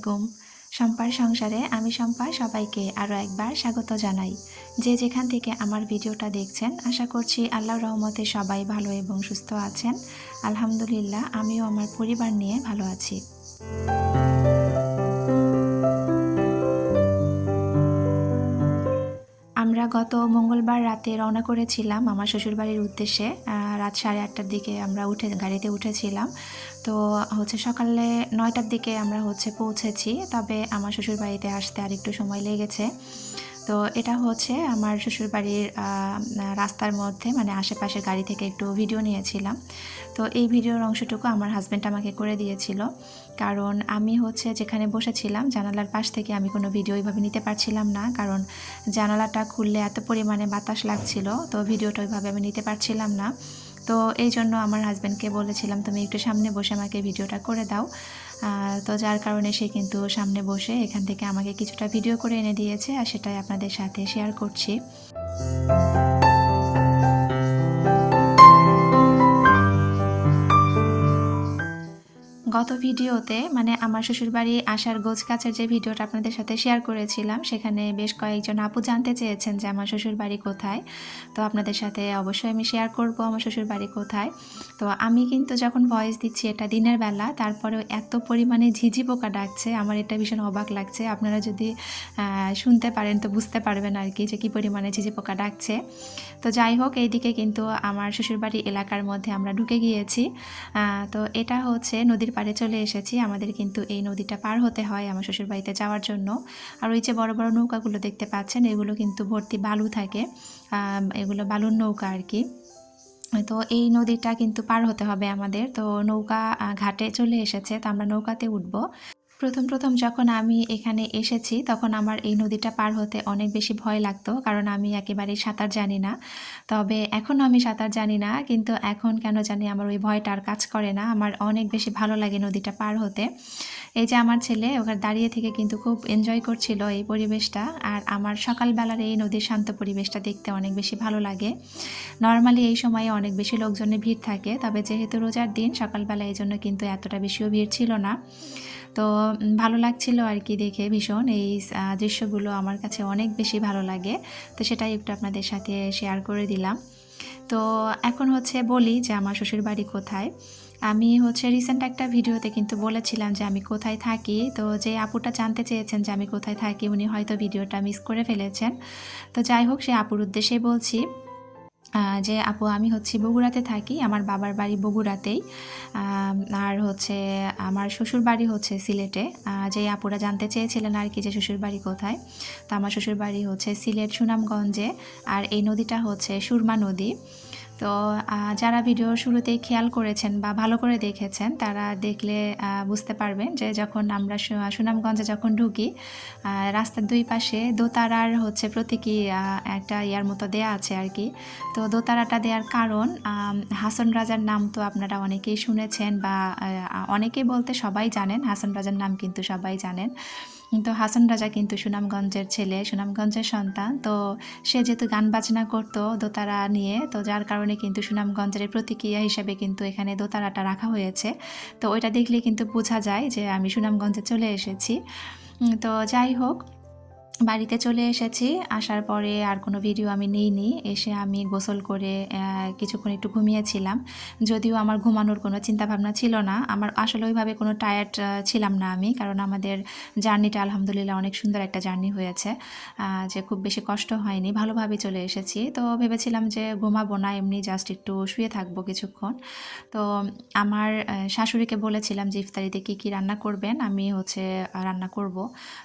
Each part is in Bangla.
আলাইকুম। শম্পার সংসারে আমি শম্পা সবাইকে আরও একবার স্বাগত জানাই। যে যেখান থেকে আমার ভিডিওটা দেখছেন আশা করছি আল্লাহর রহমতে সবাই ভালো এবং সুস্থ আছেন। আলহামদুলিল্লাহ আমিও আমার পরিবার নিয়ে ভালো আছি। আমরা গত মঙ্গলবার রাতে রওনা করেছিলাম আমার শ্বশুরবাড়ির উদ্দেশ্যে। রাত 8:30টার দিকে আমরা গাড়িতে উঠেছিলাম। তো সকালে 9টার দিকে আমরা পৌঁছেছি, তবে আমার শ্বশুরবাড়িতে আসতে আর একটু সময় লেগেছে। তো এটা আমার শ্বশুরবাড়ির রাস্তার মধ্যে, মানে আশেপাশের গাড়ি থেকে একটু ভিডিও নিয়েছিলাম। তো এই ভিডিওর অংশটুকু আমার হাজব্যান্ড আমাকে করে দিয়েছিল, কারণ আমি যেখানে বসেছিলাম জানালার পাশ থেকে আমি কোনো ভিডিও ওইভাবে নিতে পারছিলাম না, কারণ জানালাটা খুললে এত পরিমাণে বাতাস লাগছিল, তো ভিডিওটা ওইভাবে আমি নিতে পারছিলাম না। তো এই জন্য আমার হাজব্যান্ডকে বলেছিলাম তুমি একটু সামনে বসে আমাকে ভিডিওটা করে দাও। তো যার কারণে সে কিন্তু সামনে বসে এখান থেকে আমাকে কিছুটা ভিডিও করে এনে দিয়েছে, আর সেটাই আপনাদের সাথে শেয়ার করছি। গত ভিডিওতে মানে আমার শ্বশুরবাড়ি আসার গোছগাছের যে ভিডিওটা আপনাদের সাথে শেয়ার করেছিলাম, সেখানে বেশ কয়েকজন আপু জানতে চেয়েছেন যে আমার শ্বশুরবাড়ি কোথায়। তো আপনাদের সাথে অবশ্যই আমি শেয়ার করব আমার শ্বশুরবাড়ি কোথায়। তো আমি কিন্তু যখন ভয়েস দিচ্ছি এটা দিনের বেলা, তারপরেও এত পরিমাণে ঝিঝি পোকা ডাকছে, আমার এটা ভীষণ অবাক লাগছে। আপনারা যদি শুনতে পারেন তো বুঝতে পারবেন আর কি যে কী পরিমাণে ঝিঝি পোকা ডাকছে। তো যাই হোক, এইদিকে কিন্তু আমার শ্বশুরবাড়ি এলাকার মধ্যে আমরা ঢুকে গিয়েছি। তো এটা নদীর পাড়ে চলে এসেছি। আমাদের কিন্তু এই নদীটা পার হতে হয় আমার শ্বশুরবাড়িতে যাওয়ার জন্য। আর ওই যে বড় বড় নৌকাগুলো দেখতে পাচ্ছেন, এগুলো কিন্তু ভর্তি বালু থাকে, এগুলো বালুর নৌকা আর কি। তো এই নদীটা কিন্তু পার হতে হবে আমাদের। তো নৌকা ঘাটে চলে এসেছে, তো আমরা নৌকাতে উঠবো। প্রথম যখন আমি এখানে এসেছি তখন আমার এই নদীটা পার হতে অনেক বেশি ভয় লাগতো, কারণ আমি একেবারেই সাঁতার জানি না। তবে এখনও আমি সাঁতার জানি না, কিন্তু এখন কেন জানি আমার ওই ভয়টা আর কাজ করে না। আমার অনেক বেশি ভালো লাগে নদীটা পার হতে। এই যে আমার ছেলে ওখানে দাঁড়িয়ে থেকে কিন্তু খুব এনজয় করছিল এই পরিবেশটা, আর আমার সকালবেলার এই নদীর শান্ত পরিবেশটা দেখতে অনেক বেশি ভালো লাগে। নর্মালি এই সময়ে অনেক বেশি লোকজনের ভিড় থাকে, তবে যেহেতু রোজার দিন সকালবেলা এই জন্য কিন্তু এতটা বেশিও ভিড় ছিল না। তো ভালো লাগছিল আর কি দেখে, ভীষণ এই দৃশ্যগুলো আমার কাছে অনেক বেশি ভালো লাগে। তো সেটাই একটু আপনাদের সাথে শেয়ার করে দিলাম। তো এখন বলি যে আমার শ্বশুরবাড়ি কোথায়। আমি রিসেন্ট একটা ভিডিওতে কিন্তু বলেছিলাম যে আমি কোথায় থাকি। তো যে আপুটা জানতে চেয়েছেন যে আমি কোথায় থাকি, উনি হয়তো ভিডিওটা মিস করে ফেলেছেন। তো যাই হোক, সে আপুর উদ্দেশ্যেই বলছি যে আপু আমি বগুড়াতে থাকি, আমার বাবার বাড়ি বগুড়াতেই। আর আমার শ্বশুর বাড়ি সিলেটে। যে আপুরা জানতে চেয়েছিলেন আর কি যে শ্বশুর বাড়ি কোথায়, তো আমার শ্বশুর বাড়ি সিলেট সুনামগঞ্জে। আর এই নদীটা সুরমা নদী। তো যারা ভিডিও শুরুতেই খেয়াল করেছেন বা ভালো করে দেখেছেন, তারা দেখলে বুঝতে পারবেন যে যখন আমরা সুনামগঞ্জে যখন ঢুকি, রাস্তার দুই পাশে দোতারার প্রতীকী একটা ইয়ার মতো দেয়া আছে আর কি। তো দোতারাটা দেওয়ার কারণ, হাসন রাজার নাম তো আপনারা অনেকেই শুনেছেন, বা অনেকেই বলতে সবাই জানেন, হাসন রাজার নাম কিন্তু সবাই জানেন। তো হাসন রাজা কিন্তু সুনামগঞ্জের ছেলে, সুনামগঞ্জের সন্তান। তো সে যেহেতু গান বাজনা করতো দোতারা নিয়ে, তো যার কারণে কিন্তু সুনামগঞ্জের প্রতিক্রিয়া হিসেবে কিন্তু এখানে দোতারাটা রাখা হয়েছে। তো ওইটা দেখলে কিন্তু বোঝা যায় যে আমি সুনামগঞ্জে চলে এসেছি। তো যাই হোক, বাড়িতে চলে এসেছি। আসার পরে আর কোনো ভিডিও আমি নিইনি। এসে আমি গোসল করে কিছুক্ষণ একটু ঘুমিয়েছিলাম। যদিও আমার ঘুমানোর কোনো চিন্তাভাবনা ছিল না। আমার আসলে ওইভাবে কোনো টায়ার্ড ছিলাম না আমি, কারণ আমাদের জার্নিটা আলহামদুলিল্লাহ অনেক সুন্দর একটা জার্নি হয়েছে, যে খুব বেশি কষ্ট হয়নি, ভালোভাবে চলে এসেছি। তো ভেবেছিলাম যে ঘুমাবো না, এমনি জাস্ট একটু শুয়ে থাকবো কিছুক্ষণ। তো আমার শাশুড়িকে বলেছিলাম যে ইফতারিতে কী রান্না করবেন, আমি রান্না করব।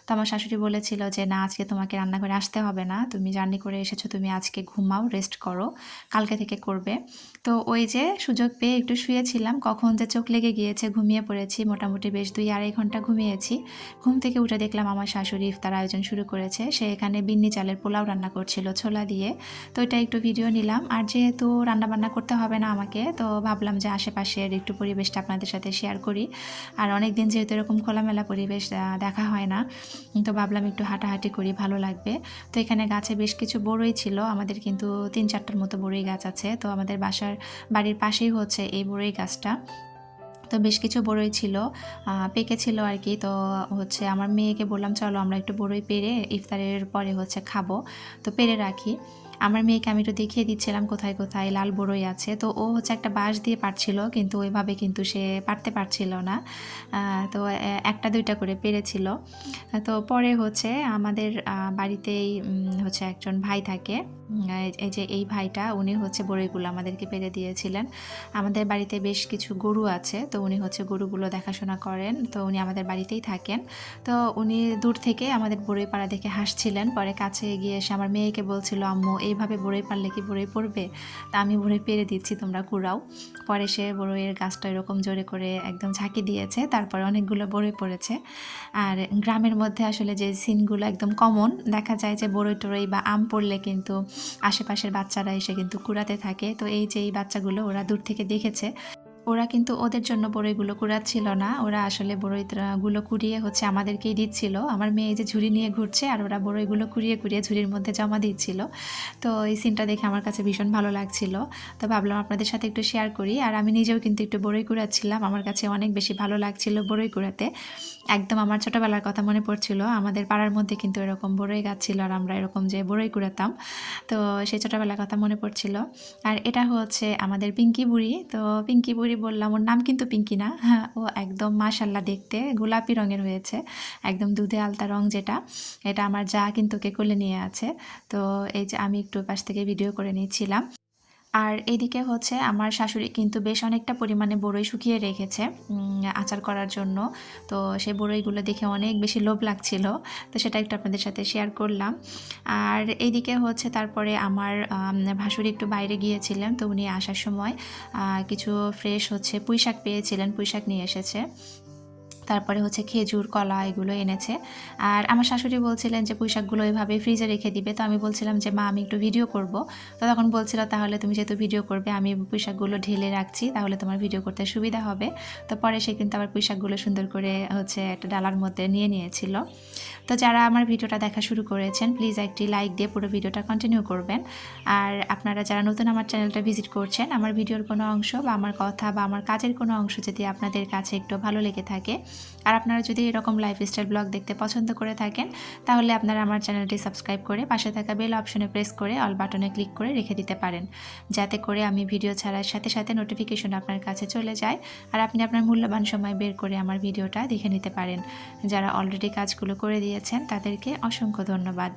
তো আমার শাশুড়ি বলেছিল যে না, আজকে তোমাকে রান্নাঘরে আসতে হবে না, তুমি জার্নি করে এসেছো, তুমি আজকে ঘুমাও, রেস্ট করো, কালকে থেকে করবে। তো ওই যে সুযোগ পেয়ে একটু শুয়েছিলাম, কখন যে চোখ লেগে গিয়েছে, ঘুমিয়ে পড়েছি। মোটামুটি বেশ 2-2.5 ঘন্টা ঘুমিয়েছি। ঘুম থেকে উঠে দেখলাম আমার শাশুড়ি ইফতার আয়োজন শুরু করেছে। সে এখানে বিন্নি চালের পোলাও রান্না করছিল ছোলা দিয়ে। তো এটা একটু ভিডিও নিলাম। আর যেহেতু রান্নাবান্না করতে হবে না আমাকে, তো ভাবলাম যে আশেপাশের একটু পরিবেশটা আপনাদের সাথে শেয়ার করি। আর অনেক দিন যেহেতু এরকম খোলামেলা পরিবেশ দেখা হয় না, তো ভাবলাম একটু হাঁটাহাঁটি করি, ভালো লাগবে। তো এখানে গাছে বেশ কিছু বড়ই ছিল, আমাদের কিন্তু 3-4টার মতো বড়ই গাছ আছে। তো আমাদের বাড়ির পাশেই এই বড়ই গাছটা। তো বেশ কিছু বড়ই ছিল, পেকেছিল আর কি। তো হচ্ছে আমার মেয়েকে বললাম চলো আমরা একটু বড়ই পেড়ে ইফতারের পরে হচ্ছে খাবো, তো পেড়ে রাখি। আমার মেয়েকে আমি একটু দেখিয়ে দিচ্ছিলাম কোথায় কোথায় লাল বড়ই আছে। তো ও হচ্ছে একটা বাঁশ দিয়ে পারছিল, কিন্তু ওইভাবে কিন্তু সে পারতে পারছিল না। তো একটা দুইটা করে পেরেছিল। তো পরে হচ্ছে আমাদের বাড়িতেই হচ্ছে একজন ভাই থাকে, এই যে এই ভাইটা উনি হচ্ছে বড়ইগুলো আমাদেরকে পেরে দিয়েছিলেন। আমাদের বাড়িতে বেশ কিছু গরু আছে, তো উনি হচ্ছে গরুগুলো দেখাশোনা করেন, তো উনি আমাদের বাড়িতেই থাকেন। তো উনি দূর থেকে আমাদের বড়ই পাড়া দেখে হাসছিলেন, পরে কাছে গিয়ে এসে আমার মেয়েকে বলছিল আম্মু এইভাবে বড়ই পারলে কি বড়ই পড়বে, তা আমি বড়ই পেরে দিচ্ছি তোমরা কুড়াও। পরে সে বড়ইয়ের গাছটা এরকম জোরে করে একদম ঝাঁকি দিয়েছে, তারপরে অনেকগুলো বড়ই পড়েছে। আর গ্রামের মধ্যে আসলে যে সিনগুলো একদম কমন দেখা যায়, যে বড়ই টড়ই বা আম পড়লে কিন্তু আশেপাশের বাচ্চারা এসে কিন্তু কুড়াতে থাকে। তো এই যে এই বাচ্চাগুলো ওরা দূর থেকে দেখেছে, ওরা কিন্তু ওদের জন্য বড়ইগুলো কুড়াচ্ছিল না, ওরা আসলে বড়ইগুলো কুড়িয়ে হচ্ছে আমাদেরকেই দিচ্ছিল। আমার মেয়ে যে ঝুড়ি নিয়ে ঘুরছে আর ওরা বড়ইগুলো কুড়িয়ে কুড়িয়ে ঝুড়ির মধ্যে জমা দিচ্ছিল। তো এই সিনটা দেখে আমার কাছে ভীষণ ভালো লাগছিল। তো ভাবলাম আপনাদের সাথে একটু শেয়ার করি। আর আমি নিজেও কিন্তু একটু বড়ই কুড়াচ্ছিলাম, আমার কাছে অনেক বেশি ভালো লাগছিল বড়ই কুড়াতে। একদম আমার ছোটোবেলার কথা মনে পড়ছিল। আমাদের পাড়ার মধ্যে কিন্তু এরকম বড়ই গাছ ছিল আর আমরা এরকম যে বড়ই কুড়াতাম। তো সেই ছোটোবেলার কথা মনে পড়ছিল। আর এটা হচ্ছে আমাদের পিঙ্কি বুড়ি। তো পিঙ্কি বুড়ি বললাম, ওর নাম কিন্তু পিঙ্কি না, হ্যাঁ ও একদম মাশাল্লাহ দেখতে গোলাপি রঙের হয়েছে, একদম দুধে আলতা রং যেটা, এটা আমার যা কিন্তু ওকে কোলে নিয়ে আছে। তো এই যে আমি একটু পাশ থেকে ভিডিও করে নিচ্ছিলাম। আর এদিকে হচ্ছে আমার শাশুড়ি কিন্তু বেশ অনেকটা পরিমাণে বড়ই শুকিয়ে রেখেছে আচার করার জন্য। তো সেই বড়ইগুলো দেখে অনেক বেশি লোভ লাগছিল, তো সেটা একটু আপনাদের সাথে শেয়ার করলাম। আর এইদিকে হচ্ছে তারপরে আমার ভাসুরি একটু বাইরে গিয়েছিলেন, তো উনি আসার সময় কিছু ফ্রেশ হচ্ছে পুঁইশাক পেয়েছিলেন, পুঁইশাক নিয়ে এসেছে। তারপরে হচ্ছে খেজুর, কলা এগুলো এনেছে। আর আমার শাশুড়ি বলছিলেন যে পুঁইশাকগুলো এভাবে ফ্রিজে রেখে দিবে। তো আমি বলছিলাম যে মা আমি একটু ভিডিও করব। তো তখন বলছিল তাহলে তুমি যেহেতু ভিডিও করবে আমি পুঁইশাকগুলো ঢেলে রাখছি, তাহলে তোমার ভিডিও করতে সুবিধা হবে। তো পরে সে কিন্তু আবার পুঁইশাকগুলো সুন্দর করে হচ্ছে একটা ডালার মধ্যে নিয়ে নিয়েছিল। তো যারা আমার ভিডিওটা দেখা শুরু করেছেন প্লিজ একটি লাইক দিয়ে পুরো ভিডিওটা কন্টিনিউ করবেন। আর আপনারা যারা নতুন আমার চ্যানেলটা ভিজিট করছেন, আমার ভিডিওর কোনো অংশ বা আমার কথা বা আমার কাজের কোনো অংশ যদি আপনাদের কাছে একটু ভালো লেগে থাকে, আর আপনারা যদি এরকম লাইফস্টাইল ব্লগ দেখতে পছন্দ করে থাকেন, তাহলে আপনারা আমার চ্যানেলটি সাবস্ক্রাইব করে পাশে থাকা বেল অপশনে প্রেস করে অল বাটনে ক্লিক করে রেখে দিতে পারেন, যাতে করে আমি ভিডিও ছাড়ার সাথে সাথে নোটিফিকেশন আপনার কাছে চলে যায় আর আপনি আপনার মূল্যবান সময় বের করে আমার ভিডিওটা দেখে নিতে পারেন। যারা অলরেডি কাজগুলো করে দিয়েছেন তাদেরকে অসংখ্য ধন্যবাদ।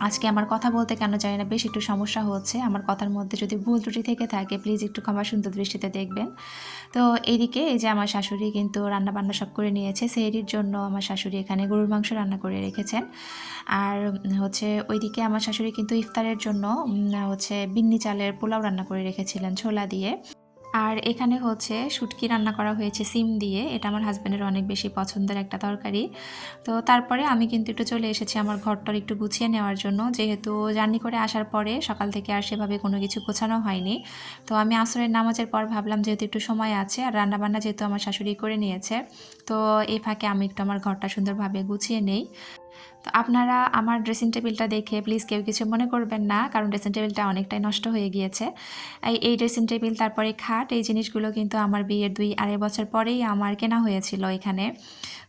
আজকে আমার কথা বলতে কেন জানি না বেশ একটু সমস্যা হচ্ছে, আমার কথার মধ্যে যদি ভুল ত্রুটি থেকে থাকে প্লিজ একটু ক্ষমা সুন্দর দৃষ্টিতে দেখবেন। তো এইদিকে এই যে আমার শাশুড়ি কিন্তু রান্নাবান্না সব করে নিয়েছে, সেহরির জন্য আমার শাশুড়ি এখানে গরুর মাংস রান্না করে রেখেছেন। আর হচ্ছে ওইদিকে আমার শাশুড়ি কিন্তু ইফতারের জন্য হচ্ছে বিন্নি চালের পোলাও রান্না করে রেখেছিলেন ছোলা দিয়ে। আর এখানে হচ্ছে শুটকি রান্না করা হয়েছে সিম দিয়ে, এটা আমার হাজব্যান্ডের অনেক বেশি পছন্দের একটা তরকারি। তো তারপরে আমি কিন্তু একটু চলে এসেছি আমার ঘরটার একটু গুছিয়ে নেওয়ার জন্য, যেহেতু জার্নি করে আসার পরে সকাল থেকে আর সেভাবে কোনো কিছু গোছানো হয়নি। তো আমি আসরের নামাজের পর ভাবলাম যেহেতু একটু সময় আছে আর রান্নাবান্না যেহেতু আমার শাশুড়ি করে নিয়েছে, তো এই ফাঁকে আমি একটু আমার ঘরটা সুন্দরভাবে গুছিয়ে নেই। তো আপনারা আমার ড্রেসিং টেবিলটা দেখে প্লিজ কেউ কিছু মনে করবেন না, কারণ ড্রেসিং টেবিলটা অনেকটাই নষ্ট হয়ে গিয়েছে। এই ড্রেসিং টেবিল তারপরে খাট এই জিনিসগুলো কিন্তু আমার বিয়ের 2-2.5 বছর পরেই আমার কেনা হয়েছিল এখানে।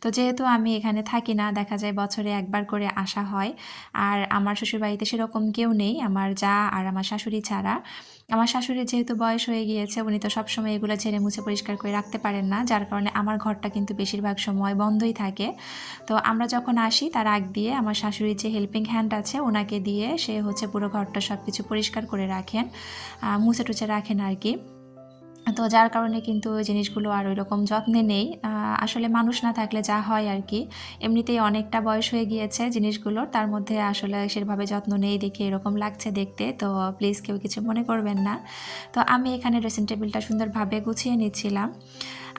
তো যেহেতু আমি এখানে থাকি না, দেখা যায় বছরে একবার করে আসা হয়। আর আমার শ্বশুরবাড়িতে সেরকম কেউ নেই আমার যা আর আমার শাশুড়ি ছাড়া। আমার শাশুড়ির যেহেতু বয়স হয়ে গিয়েছে, উনি তো সবসময় এগুলো ঝেড়ে মুছে পরিষ্কার করে রাখতে পারেন না, যার কারণে আমার ঘরটা কিন্তু বেশিরভাগ সময় বন্ধই থাকে। তো আমরা যখন আসি তার আগ দিয়ে আমার শাশুড়ির যে হেল্পিং হ্যান্ড আছে ওনাকে দিয়ে সে হচ্ছে পুরো ঘরটা সব কিছু পরিষ্কার করে রাখেন, মুছে টুছে রাখেন আর কি। তো যার কারণে কিন্তু ওই জিনিসগুলো আর ওইরকম যত্নে নেই। আসলে মানুষ না থাকলে যা হয় আর কি, এমনিতেই অনেকটা বয়স হয়ে গিয়েছে জিনিসগুলোর, তার মধ্যে আসলে সেভাবে যত্ন নেই দেখে এরকম লাগছে দেখতে। তো প্লিজ কেউ কিছু মনে করবেন না। তো আমি এখানে ড্রেসিং টেবিলটা সুন্দরভাবে গুছিয়ে নিচ্ছিলাম।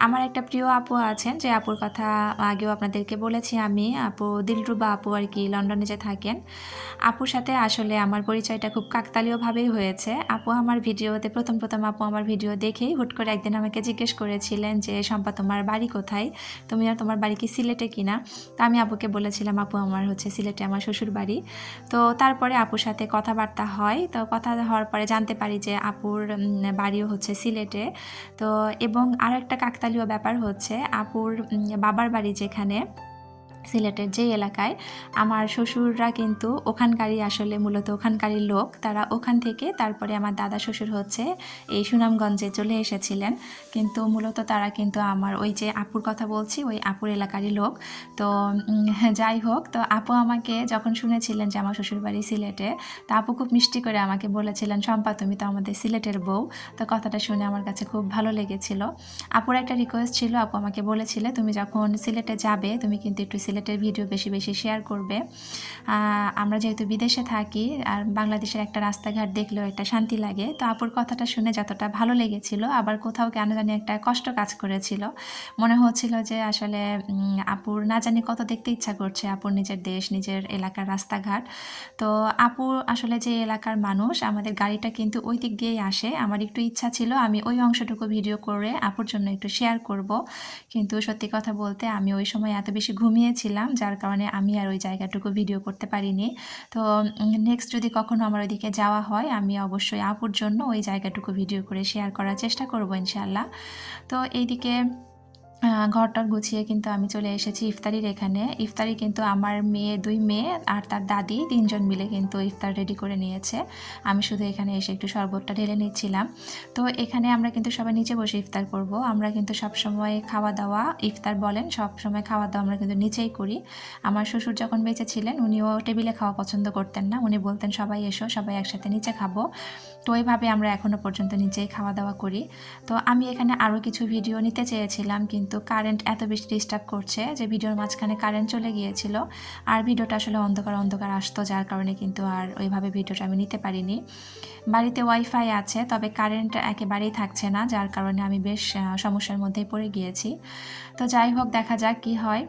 আমার একটা প্রিয় আপু আছেন, যে আপুর কথা আগেও আপনাদেরকে বলেছি আমি, আপু দিলরুবা আপু আর কি, লন্ডনে যে থাকেন। আপুর সাথে আসলে আমার পরিচয়টা খুব কাকতালীয়ভাবেই হয়েছে। আপু আমার ভিডিওতে প্রথম আপু আমার ভিডিও দেখেই হুট করে একদিন আমাকে জিজ্ঞেস করেছিলেন যে শম্পা তোমার বাড়ি কোথায়, তুমি আর তোমার বাড়ি কি সিলেটে কিনা। তো আমি আপুকে বলেছিলাম আপু আমার হচ্ছে সিলেটে আমার শ্বশুর বাড়ি। তো তারপরে আপুর সাথে কথাবার্তা হয়, তো কথা হওয়ার পরে জানতে পারি যে আপুর বাড়িও হচ্ছে সিলেটে। তো এবং আরও একটা কাকতালীয় কাকতালীয় ব্যাপার হচ্ছে আপুর বাবার বাড়ি যেখানে সিলেটের যে এলাকায়, আমার শ্বশুররা কিন্তু ওখানকারই, আসলে মূলত ওখানকারই লোক। তারা ওখান থেকে তারপরে আমার দাদা শ্বশুর হচ্ছে এই সুনামগঞ্জে চলে এসেছিলেন। কিন্তু মূলত তারা কিন্তু আমার ওই যে আপুর কথা বলছি, ওই আপুর এলাকারই লোক। তো যাই হোক, তো আপু আমাকে যখন শুনেছিলেন যে আমার শ্বশুরবাড়ি সিলেটে, তো আপু খুব মিষ্টি করে আমাকে বলেছিলেন, শম্পা তুমি তো আমাদের সিলেটের বউ। তো কথাটা শুনে আমার কাছে খুব ভালো লেগেছিল। আপুর একটা রিকোয়েস্ট ছিল, আপু আমাকে বলেছিলে তুমি যখন সিলেটে যাবে তুমি কিন্তু একটু সিলেটের ভিডিও বেশি বেশি শেয়ার করবে। আমরা যেহেতু বিদেশে থাকি আর বাংলাদেশের একটা রাস্তাঘাট দেখলেও একটা শান্তি লাগে। তো আপুর কথাটা শুনে যতটা ভালো লেগেছিল, আবার কোথাও কেন জানি একটা কষ্ট কাজ করেছিল। মনে হচ্ছিল যে আসলে আপুর না জানি কত দেখতে ইচ্ছা করছে আপুর নিজের দেশ, নিজের এলাকার রাস্তাঘাট। তো আপু আসলে যে এলাকার মানুষ, আমাদের গাড়িটা কিন্তু ওই দিক দিয়েই আসে। আমার একটু ইচ্ছা ছিল আমি ওই অংশটুকু ভিডিও করে আপুর জন্য একটু শেয়ার করব, কিন্তু সত্যি কথা বলতে আমি ওই সময় এত বেশি ঘুমিয়েছিলাম যার কারণে আমি আর ওই জায়গাটুকু ভিডিও করতে পারিনি। তো নেক্সট যদি কখনো আমার ওইদিকে যাওয়া হয় আমি অবশ্যই আপুর জন্য ওই জায়গাটুকু ভিডিও করে শেয়ার করার চেষ্টা করব ইনশাআল্লাহ। তো এইদিকে ঘর-টর গুছিয়ে কিন্তু আমি চলে এসেছি ইফতারির এখানে। ইফতারি কিন্তু আমার মেয়ে, ২ মেয়ে আর তার দাদি ৩ জন মিলে কিন্তু ইফতার রেডি করে নিয়েছে। আমি শুধু এখানে এসে একটু শরবতটা ঢেলে নিচ্ছিলাম। তো এখানে আমরা কিন্তু সবাই নিচে বসে ইফতার করব। আমরা কিন্তু সবসময় খাওয়া-দাওয়া, ইফতার বলেন সবসময় খাওয়া-দাওয়া আমরা কিন্তু নিচেই করি। আমার শ্বশুর যখন বেঁচে ছিলেন উনিও টেবিলে খাওয়া পছন্দ করতেন না। উনি বলতেন সবাই এসো, সবাই একসাথে নিচে খাবো। তো ওইভাবে আমরা এখনো পর্যন্ত নিচেই খাওয়া-দাওয়া করি। তো আমি এখানে আরও কিছু ভিডিও নিতে চেয়েছিলাম, কিন্তু কারেন্ট এত বেশি ডিস্টার্ব করছে যে ভিডিওর মাঝখানে কারেন্ট চলে গিয়েছিল। আর ভিডিওটা আসলে অন্ধকার অন্ধকার আসতো, যার কারণে কিন্তু আর ওইভাবে ভিডিওটা আমি নিতে পারিনি। বাড়িতে ওয়াইফাই আছে, তবে কারেন্ট একেবারেই থাকছে না, যার কারণে আমি বেশ সমস্যার মধ্যেই পড়ে গিয়েছি। তো যাই হোক, দেখা যাক কি হয়।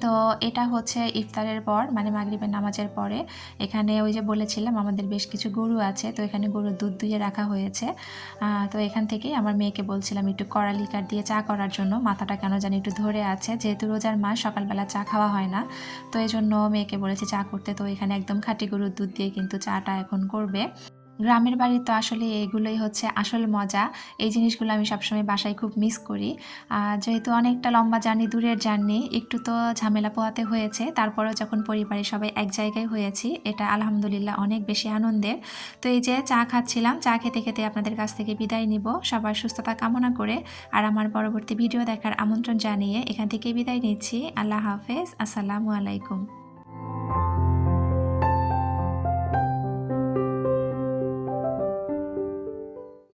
তো এটা হচ্ছে ইফতারের পর, মানে মাগরিবের নামাজের পরে। এখানে ওই যে বলেছিলাম আমাদের বেশ কিছু গরু আছে, তো এখানে গরুর দুধ দুইয়ে রাখা হয়েছে। তো এখান থেকেই আমার মেয়েকে বলছিলাম একটু কড়া লিকার দিয়ে চা করার জন্য। মাথাটা কেন জানি একটু ধরে আছে, যেহেতু রোজার মাস সকালবেলা চা খাওয়া হয় না। তো এজন্য মেয়েকে বলেছি চা করতে। তো এখানে একদম খাঁটি গরুর দুধ দিয়ে কিন্তু চাটা এখন করবে। গ্রামের বাড়ি তো আসলে এগুলোই হচ্ছে আসল মজা। এই জিনিসগুলো আমি সবসময় বাসায় খুব মিস করি। যেহেতু অনেকটা লম্বা জার্নি, দূরের জার্নি, একটু তো ঝামেলা পোহাতে হয়েছে। তারপরেও যখন পরিবারের সবাই এক জায়গায় হয়েছি, এটা আলহামদুলিল্লাহ অনেক বেশি আনন্দের। তো এই যে চা খাচ্ছিলাম, চা খেতে খেতে আপনাদের কাছ থেকে বিদায় নিব সবার সুস্থতা কামনা করে। আর আমার পরবর্তী ভিডিও দেখার আমন্ত্রণ জানিয়ে এখান থেকে বিদায় নিচ্ছি। আল্লাহ হাফেজ, আসসালামু আলাইকুম।